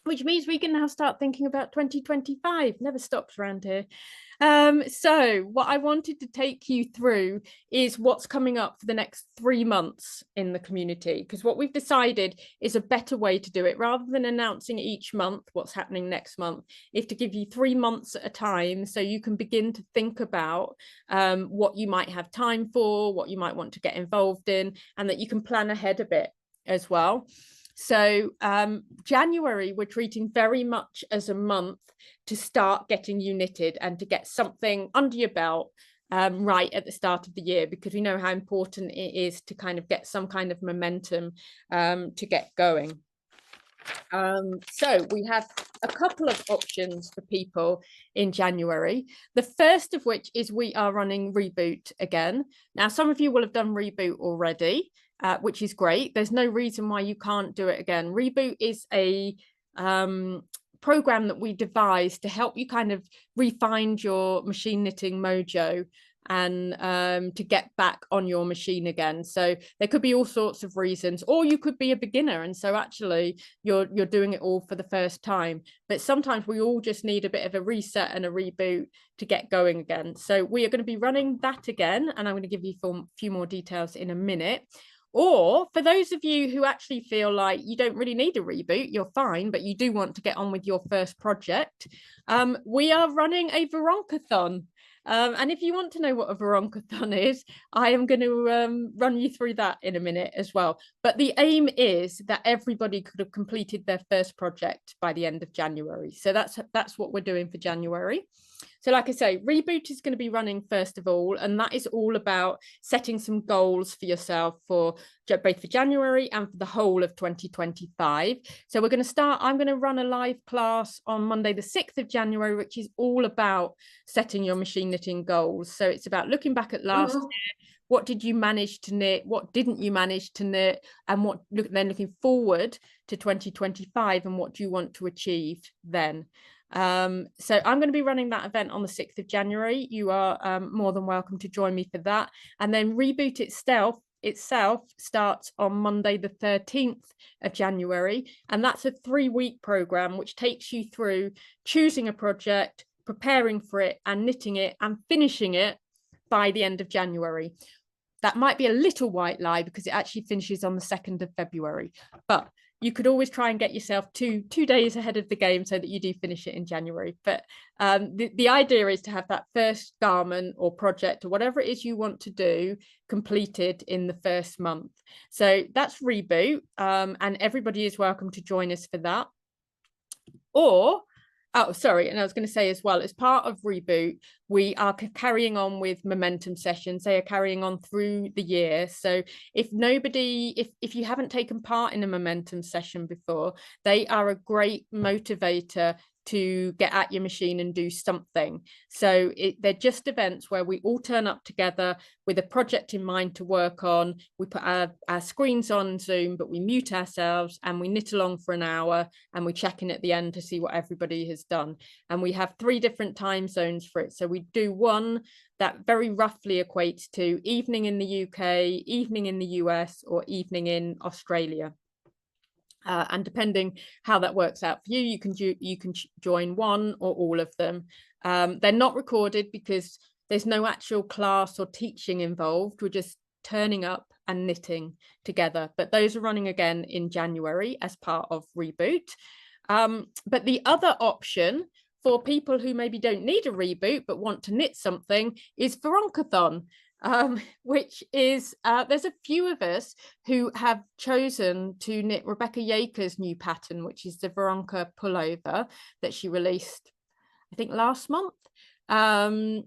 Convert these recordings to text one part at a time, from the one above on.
which means we can now start thinking about 2025. Never stops around here. So what I wanted to take you through is what's coming up for the next 3 months in the community, because what we've decided is a better way to do it, rather than announcing each month what's happening next month, is to give you 3 months at a time, so you can begin to think about what you might have time for, what you might want to get involved in, and that you can plan ahead a bit as well. So January, we're treating very much as a month to start getting you knitted and to get something under your belt right at the start of the year, because we know how important it is to kind of get some kind of momentum to get going. So we have a couple of options for people in January. The first of which is we are running Reboot again. Now, some of you will have done Reboot already, which is great. There's no reason why you can't do it again. Reboot is a program that we devised to help you kind of refine your machine knitting mojo and to get back on your machine again. So there could be all sorts of reasons, or you could be a beginner, and so actually you're doing it all for the first time. But sometimes we all just need a bit of a reset and a reboot to get going again. So we are going to be running that again, and I'm going to give you a few more details in a minute. Or for those of you who actually feel like you don't really need a reboot, you're fine, but you do want to get on with your first project, we are running a Veronkathon. And if you want to know what a Veronkathon is, I am going to run you through that in a minute as well. But the aim is that everybody could have completed their first project by the end of January. So that's what we're doing for January. So like I say, Reboot is going to be running first of all, and that is all about setting some goals for yourself for both for January and for the whole of 2025. So we're going to start, I'm going to run a live class on Monday, the 6th of January, which is all about setting your machine knitting goals. So it's about looking back at last year. What did you manage to knit? What didn't you manage to knit? And then looking forward to 2025 and what do you want to achieve then? So I'm going to be running that event on the 6th of January. You are more than welcome to join me for that. And then Reboot itself starts on Monday, the 13th of January. And that's a 3-week program, which takes you through choosing a project, preparing for it and knitting it and finishing it by the end of January. That might be a little white lie because it actually finishes on the 2nd of February, but you could always try and get yourself two days ahead of the game so that you do finish it in January. But the idea is to have that first garment or project or whatever it is you want to do completed in the first month. So that's Reboot, and everybody is welcome to join us for that. Or oh, sorry. And I was going to say as well, as part of Reboot, we are carrying on with momentum sessions. They are carrying on through the year. So if you haven't taken part in a momentum session before, they are a great motivator to get at your machine and do something. So they're just events where we all turn up together with a project in mind to work on. We put our screens on Zoom, but we mute ourselves and we knit along for an hour and we check in at the end to see what everybody has done. And we have 3 different time zones for it. So we do one that very roughly equates to evening in the UK, evening in the US, or evening in Australia. And depending how that works out for you, you can join one or all of them. They're not recorded because there's no actual class or teaching involved. We're just turning up and knitting together. But those are running again in January as part of Reboot. But the other option for people who maybe don't need a reboot but want to knit something is Veronkathon. Which is, there's a few of us who have chosen to knit Rebecca Yaker's new pattern, which is the Veronka pullover that she released, I think, last month. We're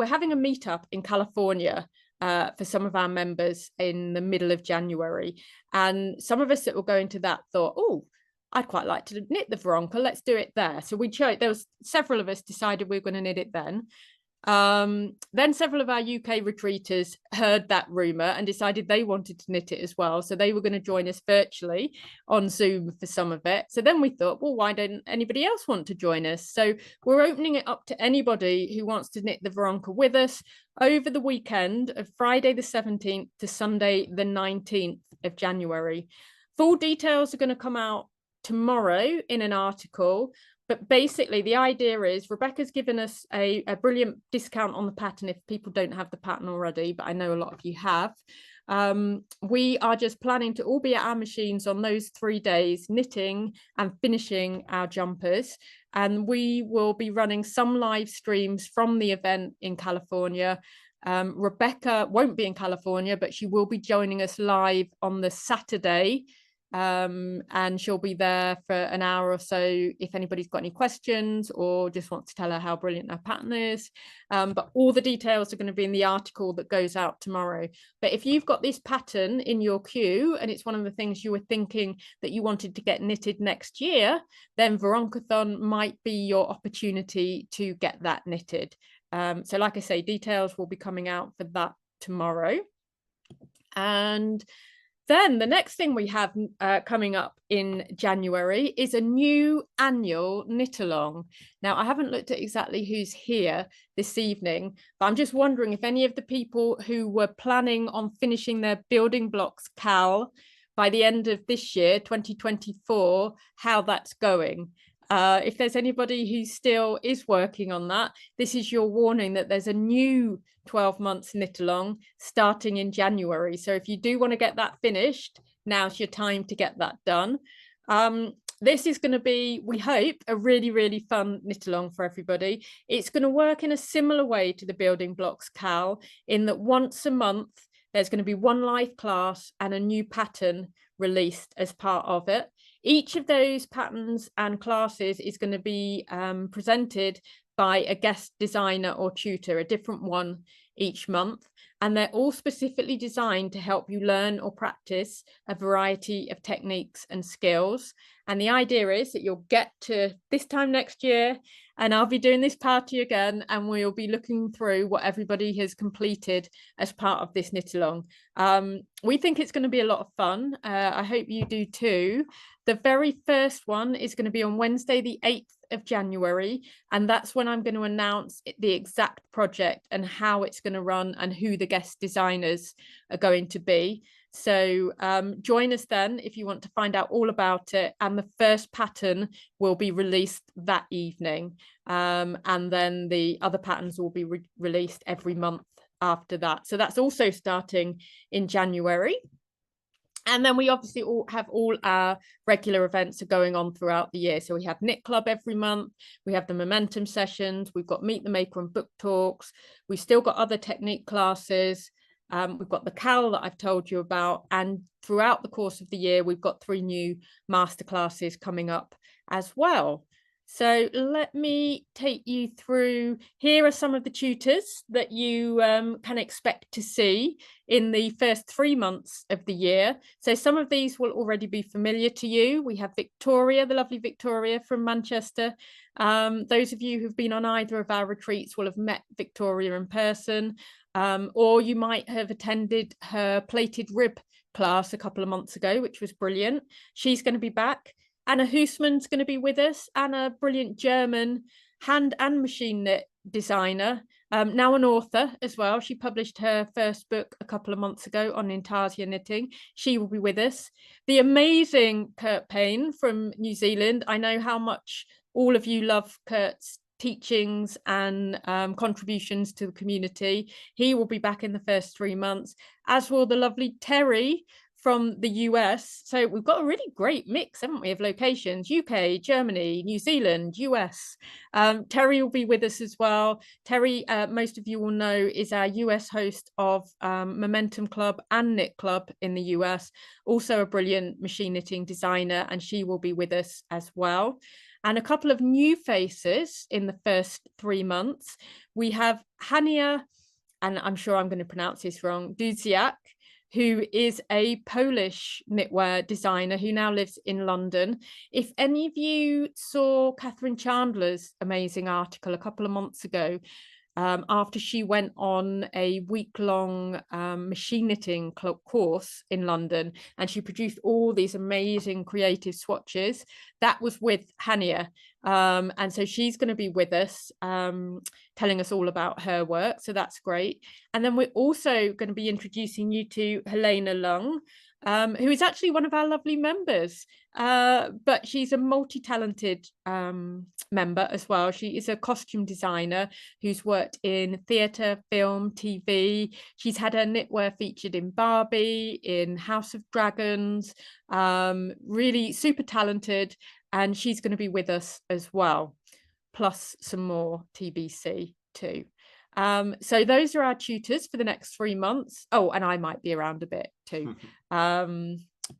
having a meetup in California for some of our members in the middle of January. And some of us that were going to that thought, oh, I'd quite like to knit the Veronka, let's do it there. So we chose, there was several of us decided we were going to knit it then. Then several of our UK retreaters heard that rumor and decided they wanted to knit it as well. So they were going to join us virtually on Zoom for some of it. So then we thought, well, why don't anybody else want to join us? So we're opening it up to anybody who wants to knit the Veronka with us over the weekend of Friday the 17th to Sunday the 19th of January. Full details are going to come out tomorrow in an article. But basically, the idea is Rebecca's given us a brilliant discount on the pattern if people don't have the pattern already, but I know a lot of you have. We are just planning to all be at our machines on those 3 days, knitting and finishing our jumpers. And we will be running some live streams from the event in California. Rebecca won't be in California, but she will be joining us live on the Saturday. And she'll be there for an hour or so if anybody's got any questions or just wants to tell her how brilliant her pattern is. But all the details are going to be in the article that goes out tomorrow. But if you've got this pattern in your queue and it's one of the things you were thinking that you wanted to get knitted next year, then Veronikathon might be your opportunity to get that knitted. So like I say, details will be coming out for that tomorrow. And then the next thing we have coming up in January is a new annual knit along. Now, I haven't looked at exactly who's here this evening, but I'm just wondering if any of the people who were planning on finishing their building blocks CAL by the end of this year, 2024, how that's going. If there's anybody who still is working on that, this is your warning that there's a new 12 months knit along starting in January. So if you do want to get that finished, now's your time to get that done. This is going to be, we hope, a really, really fun knit along for everybody. It's going to work in a similar way to the building blocks CAL in that once a month, there's going to be one live class and a new pattern released as part of it. Each of those patterns and classes is going to be presented by a guest designer or tutor, a different one each month. And they're all specifically designed to help you learn or practice a variety of techniques and skills. And the idea is that you'll get to this time next year and I'll be doing this party again and we'll be looking through what everybody has completed as part of this knit along. We think it's going to be a lot of fun. I hope you do too. The very first one is going to be on Wednesday, the 8th of January. And that's when I'm going to announce the exact project and how it's going to run and who the guest designers are going to be. So join us then if you want to find out all about it. And the first pattern will be released that evening. And then the other patterns will be released every month after that. So that's also starting in January. And then we obviously have all our regular events are going on throughout the year. So we have Knit Club every month. We have the Momentum sessions. We've got Meet the Maker and book talks. We've still got other technique classes. We've got the CAL that I've told you about. And throughout the course of the year, we've got 3 new masterclasses coming up as well. So let me take you through. Here are some of the tutors that you can expect to see in the first 3 months of the year. So some of these will already be familiar to you. We have Victoria, the lovely Victoria from Manchester. Those of you who've been on either of our retreats will have met Victoria in person, or you might have attended her plated rib class a couple of months ago, which was brilliant. She's going to be back. Anna Husman's going to be with us. Anna, brilliant German hand and machine knit designer, now an author as well. She published her first book a couple of months ago on intarsia knitting. She will be with us. The amazing Kurt Payne from New Zealand. I know how much all of you love Kurt's teachings and contributions to the community. He will be back in the first 3 months, as will the lovely Terry from the US. So we've got a really great mix, haven't we, of locations: UK, Germany, New Zealand, US. Terry will be with us as well. Terry, most of you will know, is our US host of Momentum Club and Knit Club in the US, also a brilliant machine knitting designer, and she will be with us as well. And a couple of new faces in the first 3 months. We have Hania, and I'm sure I'm going to pronounce this wrong, Dudziak, who is a Polish knitwear designer who now lives in London. If any of you saw Catherine Chandler's amazing article a couple of months ago, after she went on a week-long machine knitting course in London, and she produced all these amazing creative swatches, that was with Hania. And so she's going to be with us, telling us all about her work. So that's great. And then we're also going to be introducing you to Helena Lung. who is actually one of our lovely members. But she's a multi-talented member as well. She is a costume designer who's worked in theatre, film, TV. She's had her knitwear featured in Barbie, in House of Dragons, really super talented. And she's going to be with us as well, plus some more TBC too. So those are our tutors for the next 3 months. Oh, and I might be around a bit too.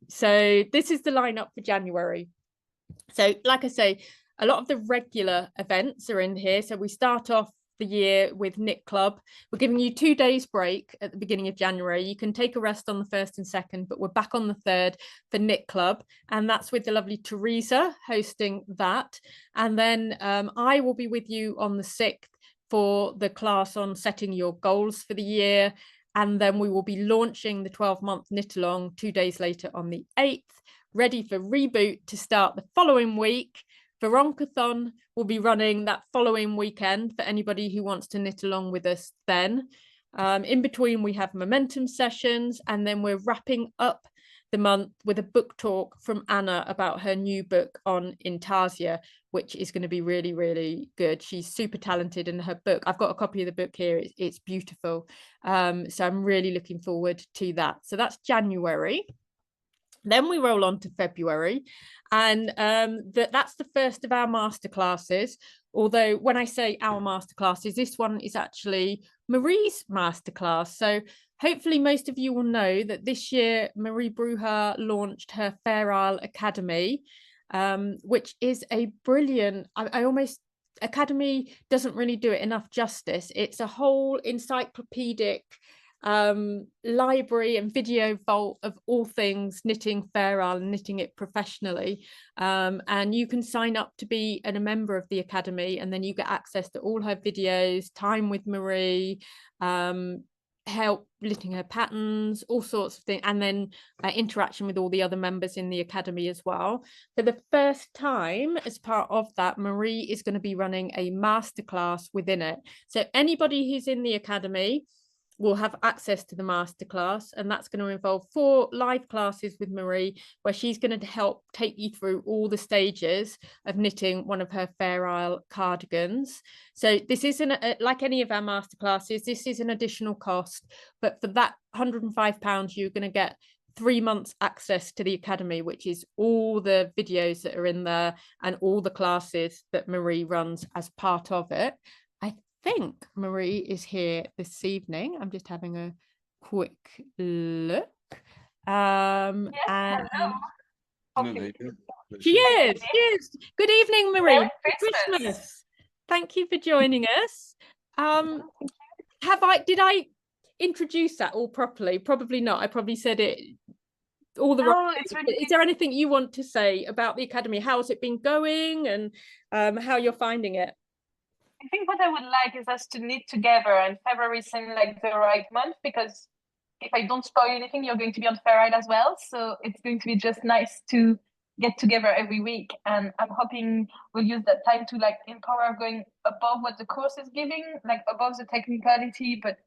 So this is the lineup for January. So like I say, a lot of the regular events are in here. So we start off the year with Knit Club. We're giving you 2 days break at the beginning of January. You can take a rest on the 1st and 2nd, but we're back on the 3rd for Knit Club. And that's with the lovely Teresa hosting that. And then I will be with you on the 6th for the class on setting your goals for the year. And then we will be launching the 12-month knit along 2 days later on the 8th, ready for reboot to start the following week. Veroncathon will be running that following weekend for anybody who wants to knit along with us then. In between, we have momentum sessions, and then we're wrapping up the month with a book talk from Anna about her new book on Intarsia, which is going to be really, really good. She's super talented in her book. I've got a copy of the book here. It's beautiful. So I'm really looking forward to that. So that's January. Then we roll on to February, and that's the first of our masterclasses. Although when I say our masterclasses, this one is actually Marie's masterclass. So hopefully most of you will know that this year Marie Bruja launched her Fair Isle Academy, which is a brilliant, Academy doesn't really do it enough justice. It's a whole encyclopedic library and video vault of all things knitting Fair Isle and knitting it professionally, and you can sign up to be a member of the Academy, and then you get access to all her videos, time with Marie, help knitting her patterns, all sorts of things, and then interaction with all the other members in the Academy as well. For the first time, as part of that, Marie is going to be running a masterclass within it. So anybody who's in the Academy will have access to the masterclass, and that's going to involve 4 live classes with Marie, where she's going to help take you through all the stages of knitting one of her Fair Isle cardigans. So this isn't like any of our masterclasses. This is an additional cost, but for that £105, you're going to get 3 months access to the Academy, which is all the videos that are in there and all the classes that Marie runs as part of it. I think Marie is here this evening. I'm just having a quick look. Yes, and hello. She is. Good evening, Marie. Merry Christmas. Thank you for joining us. Did I introduce that all properly? Probably not. I probably said it all the right. It's really Is there anything you want to say about the Academy? How has it been going, and how you're finding it? I think what I would like is us to knit together, and February seems like the right month, because if I don't spoil anything, you're going to be on Fair Isle as well. So it's going to be just nice to get together every week. And I'm hoping we'll use that time to empower going above what the course is giving, above the technicality, but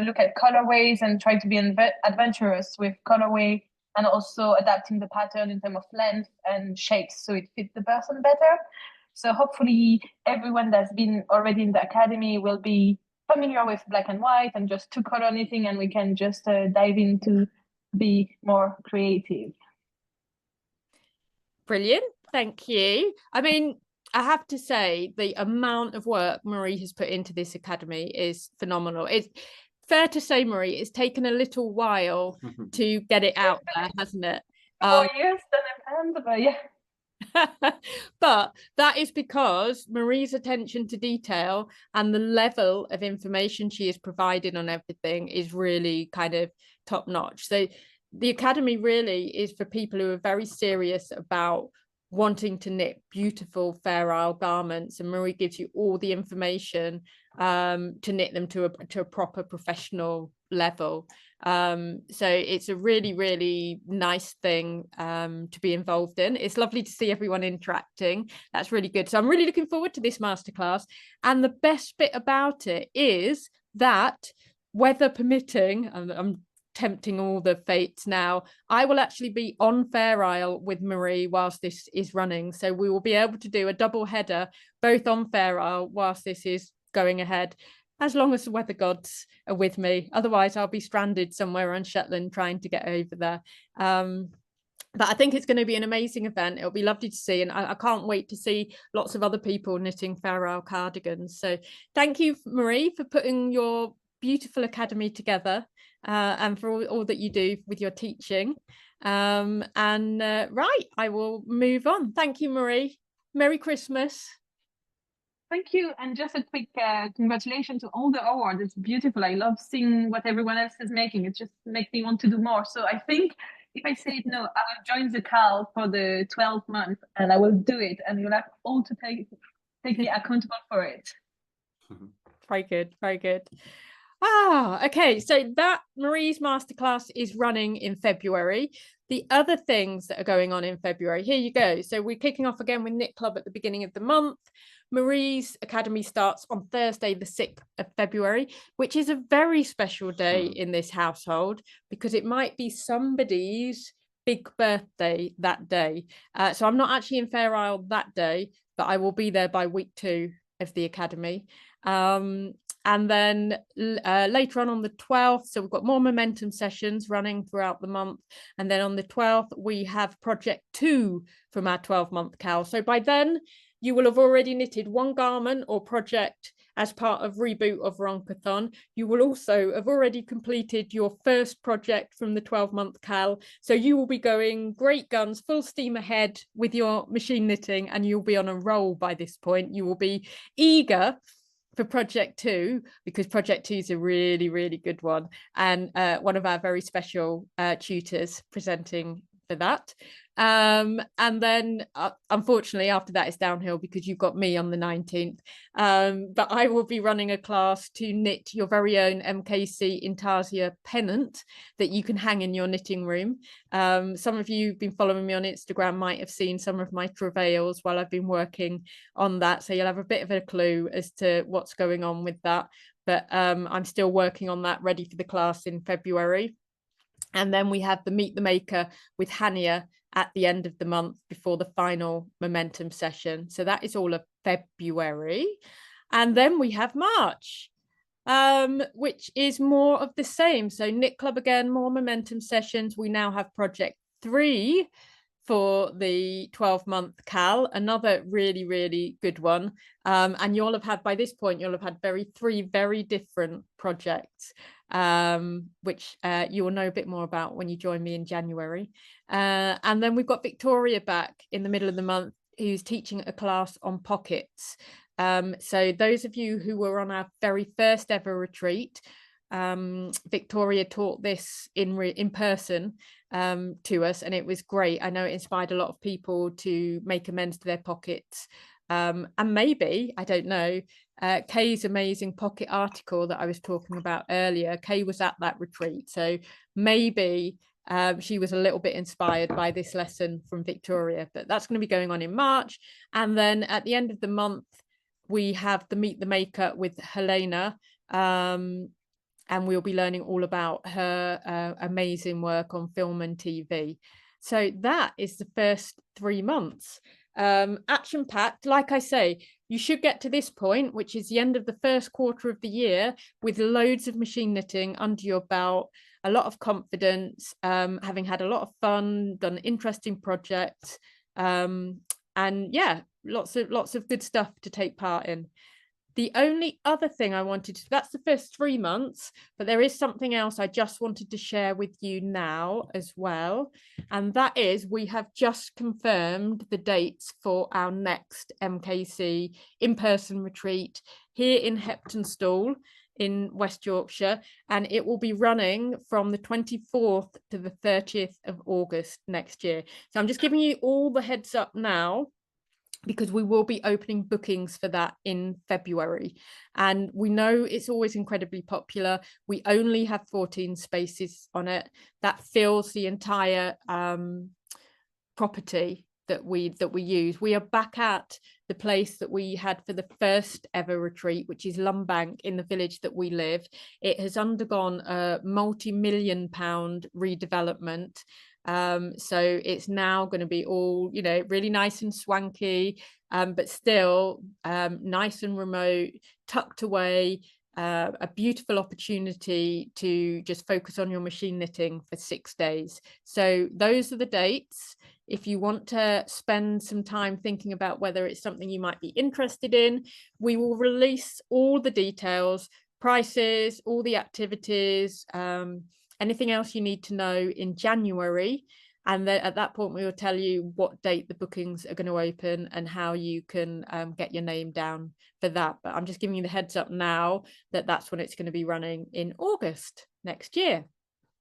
look at colorways and try to be adventurous with colorway, and also adapting the pattern in terms of length and shapes so it fits the person better. So hopefully everyone that's been already in the Academy will be familiar with black and white and just 2-color knitting, and we can just dive into be more creative. Brilliant. Thank you. I mean, I have to say the amount of work Marie has put into this Academy is phenomenal. It's fair to say, Marie, it's taken a little while to get it out there, hasn't it? 4 years, but yeah. But that is because Marie's attention to detail and the level of information she is providing on everything is really kind of top notch. So the Academy really is for people who are very serious about wanting to knit beautiful Fair Isle garments, and Marie gives you all the information to knit them to a proper professional level. So it's a really, really nice thing to be involved in. It's lovely to see everyone interacting. That's really good. So I'm really looking forward to this masterclass. And the best bit about it is that, weather permitting, I'm tempting all the fates now, I will actually be on Fair Isle with Marie whilst this is running. So we will be able to do a double header, both on Fair Isle whilst this is going ahead, as long as the weather gods are with me. Otherwise, I'll be stranded somewhere on Shetland trying to get over there. But I think it's going to be an amazing event. It'll be lovely to see. And I can't wait to see lots of other people knitting Fair Isle cardigans. So thank you, Marie, for putting your beautiful academy together and for all that you do with your teaching. Right, I will move on. Thank you, Marie. Merry Christmas. Thank you. And just a quick congratulations to all the awards. It's beautiful. I love seeing what everyone else is making. It just makes me want to do more. So I think if I say it, no, I will join the CAL for the 12th month and I will do it. And you'll have all to take me accountable for it. Very good. Very good. Okay. So that Marie's masterclass is running in February. The other things that are going on in February, here you go. So we're kicking off again with Knit Club at the beginning of the month. Marie's Academy starts on Thursday, the 6th of February, which is a very special day in this household because it might be somebody's big birthday that day. So I'm not actually in Fair Isle that day, but I will be there by week 2 of the Academy. And then later on the 12th, so we've got more momentum sessions running throughout the month. And then on the 12th, we have project 2 from our 12-month CAL. So by then, you will have already knitted one garment or project as part of Reboot of Ronkathon. You will also have already completed your first project from the 12-month CAL. So you will be going great guns, full steam ahead with your machine knitting, and you'll be on a roll by this point. You will be eager for project 2 because project 2 is a really, really good one. And one of our very special tutors presenting for that. And then unfortunately after that it's downhill because you've got me on the 19th, but I will be running a class to knit your very own MKC Intarsia pennant that you can hang in your knitting room. Some of you who've been following me on Instagram might have seen some of my travails while I've been working on that, so you'll have a bit of a clue as to what's going on with that. But I'm still working on that, ready for the class in February. And then we have the Meet the Maker with Hania at the end of the month before the final momentum session. So that is all of February. And then we have March, which is more of the same. So Knit Club again, more momentum sessions. We now have project 3 for the 12-month CAL, another really, really good one. And you'll have had, by this point, you'll have had 3 very different projects, which you will know a bit more about when you join me in January. And then we've got Victoria back in the middle of the month, who's teaching a class on pockets. So those of you who were on our very first ever retreat, Victoria taught this in person to us, and it was great. I know it inspired a lot of people to make amends to their pockets. And maybe, I don't know, Kay's amazing pocket article that I was talking about earlier, Kay was at that retreat, so maybe she was a little bit inspired by this lesson from Victoria. But that's going to be going on in March. And then at the end of the month we have the Meet the Maker with Helena, and we'll be learning all about her amazing work on film and TV. So that is the first 3 months. Action-packed, like I say, you should get to this point, which is the end of the first quarter of the year, with loads of machine knitting under your belt, a lot of confidence, having had a lot of fun, done interesting projects, and yeah, lots of good stuff to take part in. The only other thing I wanted to, that's the first 3 months, but there is something else I just wanted to share with you now as well. And that is, we have just confirmed the dates for our next MKC in-person retreat here in Heptonstall in West Yorkshire. And it will be running from the 24th to the 30th of August next year. So I'm just giving you all the heads up now, because we will be opening bookings for that in February. And we know it's always incredibly popular. We only have 14 spaces on it. That fills the entire property that we use. We are back at the place that we had for the first ever retreat, which is Lumbank in the village that we live. It has undergone a multi-million-pound redevelopment. So it's now going to be all, you know, really nice and swanky, but still nice and remote, tucked away. A beautiful opportunity to just focus on your machine knitting for 6 days. So those are the dates. If you want to spend some time thinking about whether it's something you might be interested in, we will release all the details, prices, all the activities, anything else you need to know in January. And then at that point, we will tell you what date the bookings are going to open and how you can get your name down for that. But I'm just giving you the heads up now that that's when it's going to be running in August next year.